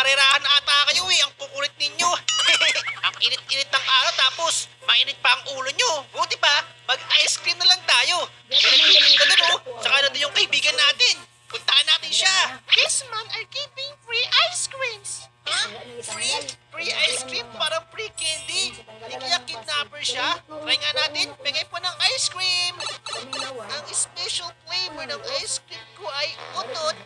nagkakarerahan ata kayo eh. Ang kukulit ninyo. Ang init-init ng araw tapos mainit pa ang ulo nyo. Buti pa, mag-ice cream na lang tayo. Nag-ice ka doon oh. Saka na doon yung kaibigan natin. Puntahan natin siya. This man are giving free ice creams. Huh? Free? Free ice cream? Parang free candy? Hindi kaya kidnapper siya? Try nga natin. Bigay po ng ice cream. Ang special flavor ng ice cream ko ay utot.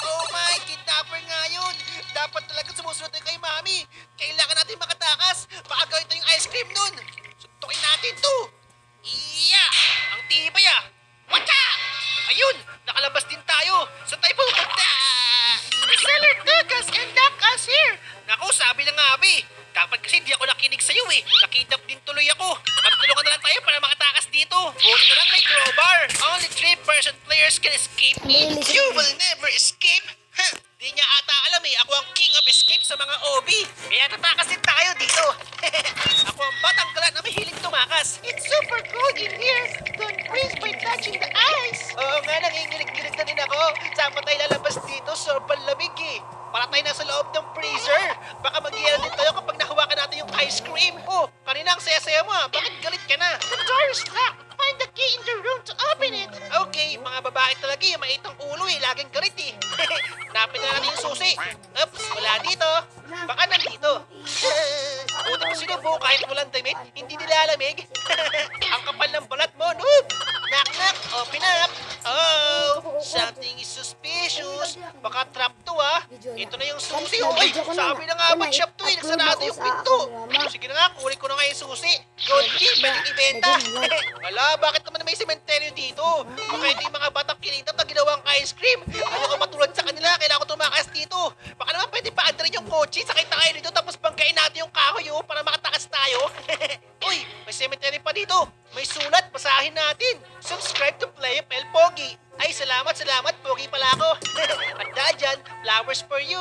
Oh my, kidnapper nga yun. Dapat talaga sumusunod tayo kay Mami. Kailangan natin makatakas. Baka gawin tayong ice cream nun. Suntukin natin to. Iya! Ang tibay ah. Waka! Ayun! Nakalabas din tayo. Saan tayo pupunta? Seller Dugas and Duck here. Naku, sabi ng Abi. Dapat kasi di ako nakinig sa'yo eh. Nakidap din tuloy ako. Magtulungan na lang tayo para makatakas dito. Buti na lang may crowbar. Only 3% players can escape me. You will never escape. Huh? Di niya ata alam eh. Ako ang king of escape sa mga OB. Kaya tatakas din tayo dito. Ako ang batang kalat na mahilig tumakas. It's super cold in here. Don't freeze by touching the ice. Oo nga, nanginginig-ginig na din ako. Saan pa tayo lalabas dito? Sobrang lamig eh. Para tayo nasa loob ng freezer. Baka mag-iyan din tayo kapag nahawakan natin yung ice cream. Oh, kanina ang saya-saya mo ah. Bakit galit ka na? The door is locked. Find the key in the room to open it. Okay, mga babae talaga eh. Maitang ulo eh. Laging galit eh. Hanapin na natin yung susi. Oops, wala dito. Baka nandito. Buti pa sinubo kahit walang damit. Hindi nilalamig. Ang kapal ng balat mo, noob. Knock, knock. Open up. Oh, something is suspicious. Baka trap to ah. Ito na yung susi. Uy, sabi na nga ba shop to eh. Nagsarado yung pinto. Sige na nga, kunin ko na nga yung susi. Gold key, pwedeng ibenta. Wala, bakit naman may sementeryo dito? Baka ito yung mga batang kinitap na ginawang ice cream. Ano ko matulad sa kanila, kailangan ko tumakas dito. Baka naman pwede pa andarin yung kotse, sakay tayo dito, tapos banggain natin yung kahoy oh, para makatakas tayo. Uy, may cemetery pa dito. May sulat, basahin natin. Subscribe to Play FL Pogi. Ay, salamat, Pogi pala ako. Handa dyan, flowers for you.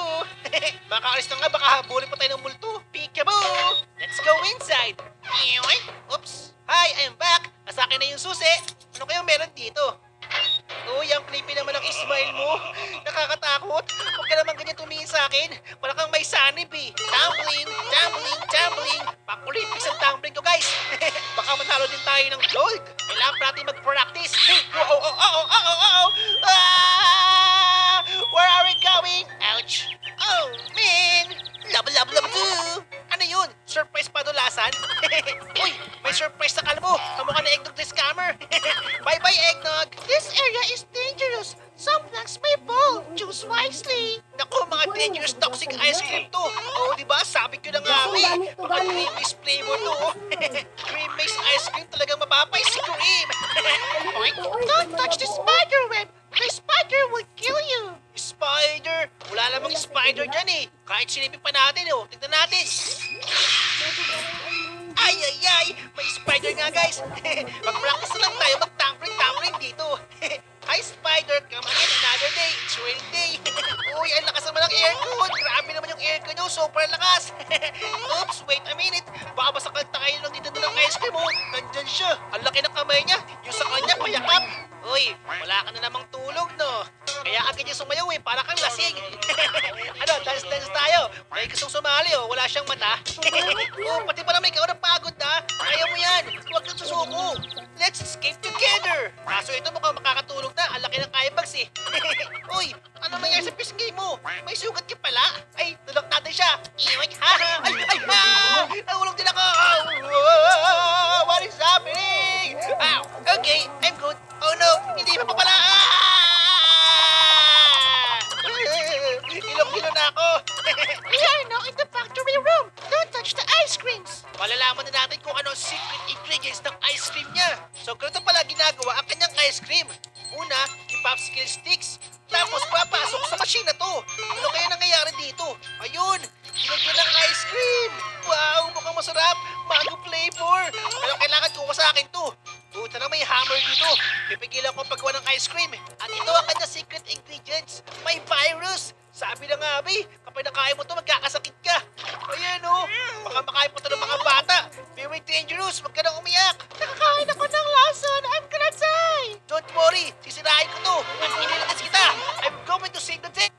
Makaalis na nga, baka habulin pa tayo ng multo. Peekaboo! Let's go inside. Oops. Hi, I'm back. Nasa akin na yung susi. Ano kayong meron dito? Uy, ang creepy naman ang smile mo. Nakakatakot. Huwag ka naman ganyan tumingin sa akin. Wala kang may sanib eh. Tumbling, tumbling, tumbling. Pang-Olympics ang tumbling ko, guys. Baka manalo din tayo ng gold. Kailangan pa natin mag-practice. Where are we going? Ouch. Oh, man. Love, love, love, too. Ano yun? Surprise padulasan? Uy, may surprise sa kalbo. Kamukha na Eggnog the Scammer. Bye-bye, Eggnog. This area is dangerous. Some planks may fall. Choose wisely. Naku, mga dangerous toxic ice cream to. Oo, di ba? Sabi ko na nga eh. Mga cream-based flavor to. Cream-based ice cream talagang mapapay si cream. Don't touch the spider web. The spider will kill you. Spider? Wala namang spider dyan eh. Kahit silipin pa natin oh. Tignan natin. Ay, ay, ay! May spider nga, guys! Mag-practice na lang tayo mag-tampering dito. Hi, spider! Come again, another day. It's raining day. Uy, ang lakas naman ng aircon! Grabe naman yung aircon nyo, super lakas! Oops, wait a minute. Baka masakal tayo lang dito ng ice cream, oh. Nandyan siya. Ang laki ng kamay niya. Yung sa kanya, payakap. Uy, wala ka na namang tulog, no? Kaya agad yung sumayaw, eh. Para kang lasing. Ano, dance-dance tayo. May gustong sumali, oh. Wala siyang mata. Oh, pati pala may ikaw na pagod na. Kaya mo yan. Huwag kang susuko. Let's escape together. Kaso ito mukhang makakatulog na. Ang laki ng eyebags, eh. Uy, ano nangyari sa fish game mo? May sugat ka pala? Ay, tulog natin siya. Iwag, ha? Ay, ay, ha! Nahulog din ako. What is happening? Ow, okay, I'm good. Oh no, hindi pa pala. Ilong-ilo na ako. We are now in the factory room. Don't touch the ice creams. Malalaman na natin kung ano ang secret ingredients ng ice cream niya. So, ganito pala ginagawa ang kanyang ice cream. Una, i-popsicle sticks. Tapos, papasok sa machine na to. Ano kaya nangyayari dito? Ayun, ginagyan ng ice cream. Wow, mukhang masarap. Mango flavor. Pero kailangan ko sa akin to. Buta na may hammer dito. Pipigilan ko paggawa ng ice cream. At ito ang kanyang secret ingredients. May virus. Sabi na nga, Abi, kapag nakain mo to, magkakasakit ka. Ayan, oh. Baka makain mo to ng mga bata. Very dangerous. Huwag ka nang umiyak. Nakakain ako ng lason. I'm gonna die. Don't worry. Sisirain ko to. At iniligtas kita. I'm going to save the day.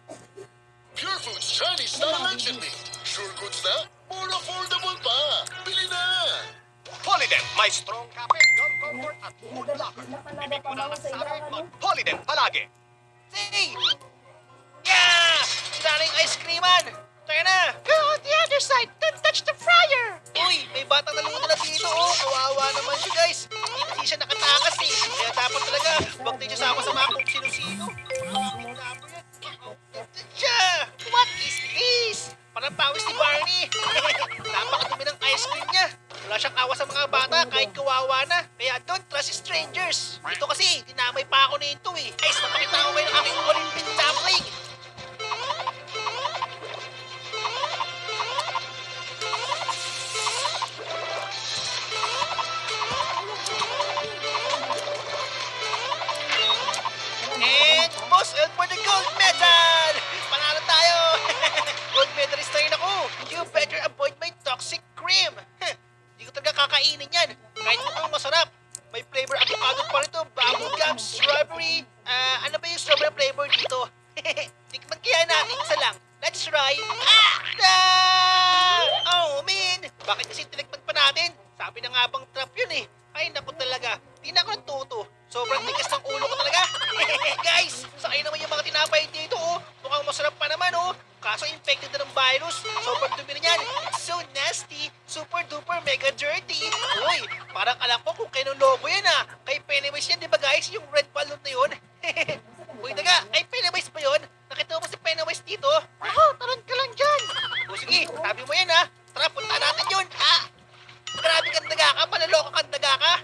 Polydent, may strong kape, gum comfort at food locker. Bibig mo na lang sa amin, mag-Polydent palagi. Say! Yeah! Sira na yung ice creaman! Tayo na! Go on the other side. Don't touch the fryer. Uy, may batang nalungkot na dito oh. Kawawa naman siya guys. Hindi kasi siya nakatakas eh. Kaya dapat talaga, huwag tayo siya sa mga kung sino-sino. Siya! What is this? Parang pawis ni Barney. Napakadumi ng ice cream niya. Wala siyang awa sa mga bata kahit kawawa na. Kaya don't trust strangers. Ito kasi, dinamay pa ako nito eh. Guys, mapakita ko kayo ng aking Olympic sapling. And most for the gold medal! Panalo tayo! Gold medalist tayo ako! You better avoid my toxic cream! Hindi ko talaga kakainin yan. Kahit mukhang masarap. May flavor avocado pa rito, bubblegum, strawberry. Ano ba yung strawberry flavor dito? Tikman kaya natin isa lang. Let's try. Oh, man! Bakit kasi tinigman pa natin? Sabi na nga bang trap yun eh. Ay, naku talaga. Di na ako natuto. Sobrang tigas ng ulo ko talaga. Guys, sakay naman yung mga tinapay dito oh. Mukhang masarap pa naman oh. Kaso infected na ng virus. Sobrang dumi na yan. It's so nasty. Super duper mega dirty. Uy, parang alam ko kung kayo ng lobo yan ah. Kay Pennywise yan, di ba guys? Yung red balloon na yun. Uy, daga, kay Pennywise pa yun? Nakita mo si Pennywise dito? Ako, taron ka lang dyan. O sige, sabi mo yan ha. Tara, punta natin yun. Grabe kang daga ka, panaloko kang daga ka.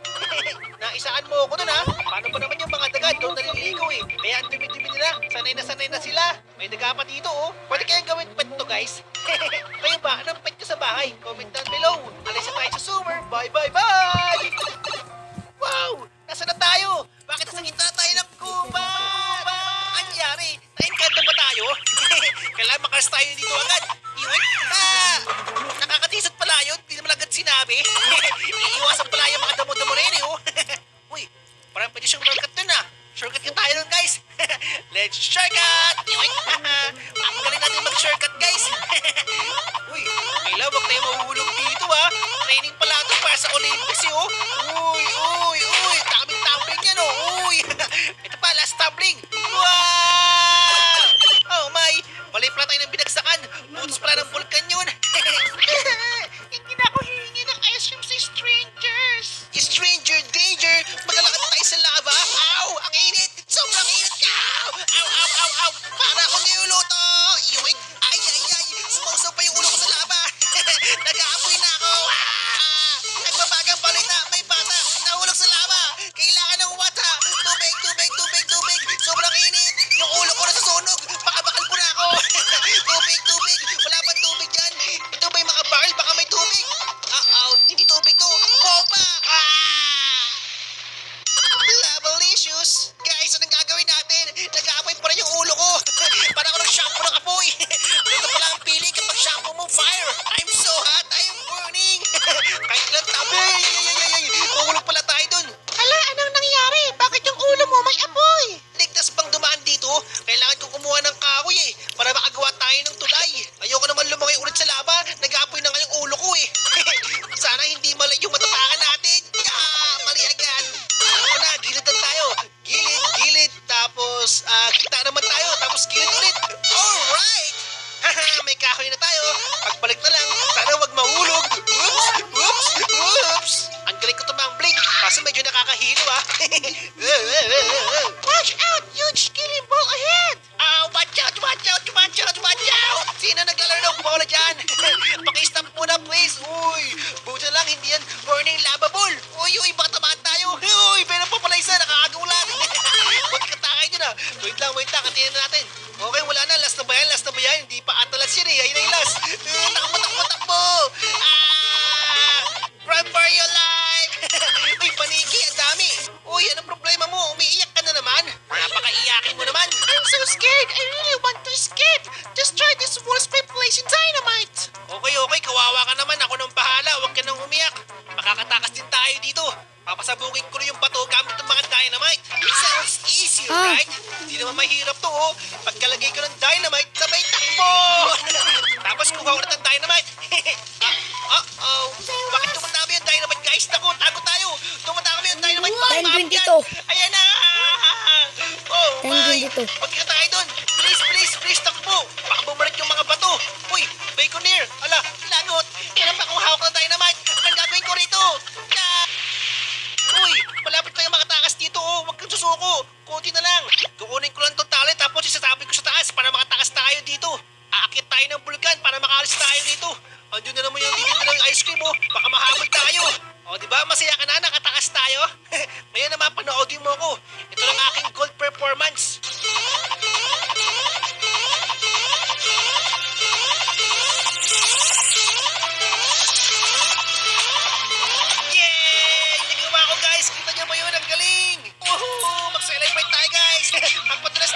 Naisaan mo ako dun ha. Paano ba naman yung mga daga doon naliligaw eh. Kaya ang dumi-dumi nila, sanay na sila. May daga pa dito oh. Pwede kayang gawin pet to guys. Kayo ba, anong pet ko sa bahay? Comment down below. Alis na tayo sa summer. Bye bye bye! Wow! Nasa na tayo? Bakit nasa gitna tayo ng gubat? Anyari? Na-encanto ba tayo? Kailangan makalas tayo dito agad. Iwit! Nakakatisot pala yun. Hindi naman agad sinabi. Iiwasan pala yung mga damo-damo na yun eh. Oh. Uy, parang pwede siyang shortcut dun ah. Shortcut ka tayo dun guys. Let's shortcut! Iwit! Ang galing natin mag-shortcut guys. Uy, kailangan wag tayo mahuhulog dito ah. Training pala ito para sa Olympics eh oh. Uy, daming tumbling yan oh. Uy, ito pa, last tumbling. Wow! Oh my, balay pala tayo ng binagsakan. Butos pala ng vulkan yun. Hindi na ako hihingi ng ice cream sa strangers. Stranger danger, maglalakad tayo sa lava. Ow, ang init. Sobrang init ka. Ow. Para akong niluluto. Iwik, ay. Sumausaw pa yung ulo ko sa lava. Nag-aapoy na ako. Nagbabagang balita, may bata. Nahulog sa lava. Kailangan ng wata. Tubig. Sobrang init. Yung ulo ko nasusunog. Baka bakal po na ako. Tubig. Wala bang tubig dyan? Ito ba yung mga barrel? Baka may tubig. Hindi tubig to. Bomba! Labalicious! Guys, anong gagawin natin? Nag-aapoy pa rin yung ulo ko. Parang ako nag-shampoo ng apoy. Ito pala ang feeling kapag shampoo mo fire. I'm so hot, I'm burning. Kahit lang tabi. Mahulog pala tayo dun. Hala, anong nangyari? Bakit yung ulo mo may apoy? Ligtas bang dumaan dito? Kailangan kong kumuha ng kahoy eh. Para makagawa tayo ng tulay. Ayoko naman lumangoy ulit sa lava. Nag-aapoy na nga yung ulo ko eh. Sana hindi mali yung matatakan natin. Mali agad. Ano na, gilid lang tayo. Gilid. Tapos, kita naman tayo. Tapos gilid ulit. Alright! May kahoy na tayo. Pagbalik na lang, sana wag mahulog. Whoops! Ang galing ko tumambling. Kaso medyo nakakahilo ah. Watch out! Huge killing ball ahead! Watch out! Sino naglalaro ng bola dyan? Paki-stop muna please. Uy, buti na lang hindi yan burning lava ball. Uy, baka tamaan tayo. Uy, meron pa pala isa, nakakagulan. Buti ka takay dyan ah. Wait lang, kantiin na natin. Okay, wala na. Last na ba yan? Hindi pa atalas yan eh. Ayun na yung last. Takbo! Run for your life! Uy, paniki, ang dami. Uy, anong problema mo? Umiiyak ka na naman? Napakaiyakin mo naman. I'm so scared. I really want to escape. Just try this walls by placing dynamite. Okay, kawawa ka naman. Ako nang bahala. Huwag ka nang umiyak. Makakatakas dito. Ayan na! Oh, Tangin my! dito. Huwag ka tayo dun! Please, please, please, takbo! Baka bumalik yung mga bato! Uy, Baconair! Ala, lagot! Kailan pa kung hawak na dynamite? Anong gagawin ko rito? Ah! Uy, malapit tayong makatakas dito, oh! Huwag kang susuko! Kunti na lang! Kukunin ko lang tong talent tapos isasabi ko sa taas para makatakas tayo dito! Aakit tayo ng bulkan para makaalis tayo dito! Andun na naman yung titinda ng ice cream, oh! Baka mahabol tayo! O, di ba? Masaya ka na, nakatakas tayo. Ngayon naman, panoodin mo ko. Ito lang aking gold performance. Yay! Nagawa ko, guys! Kita niyo ba yun? Ang galing! Woohoo! Mag-celebrate tayo, guys! Magpadulas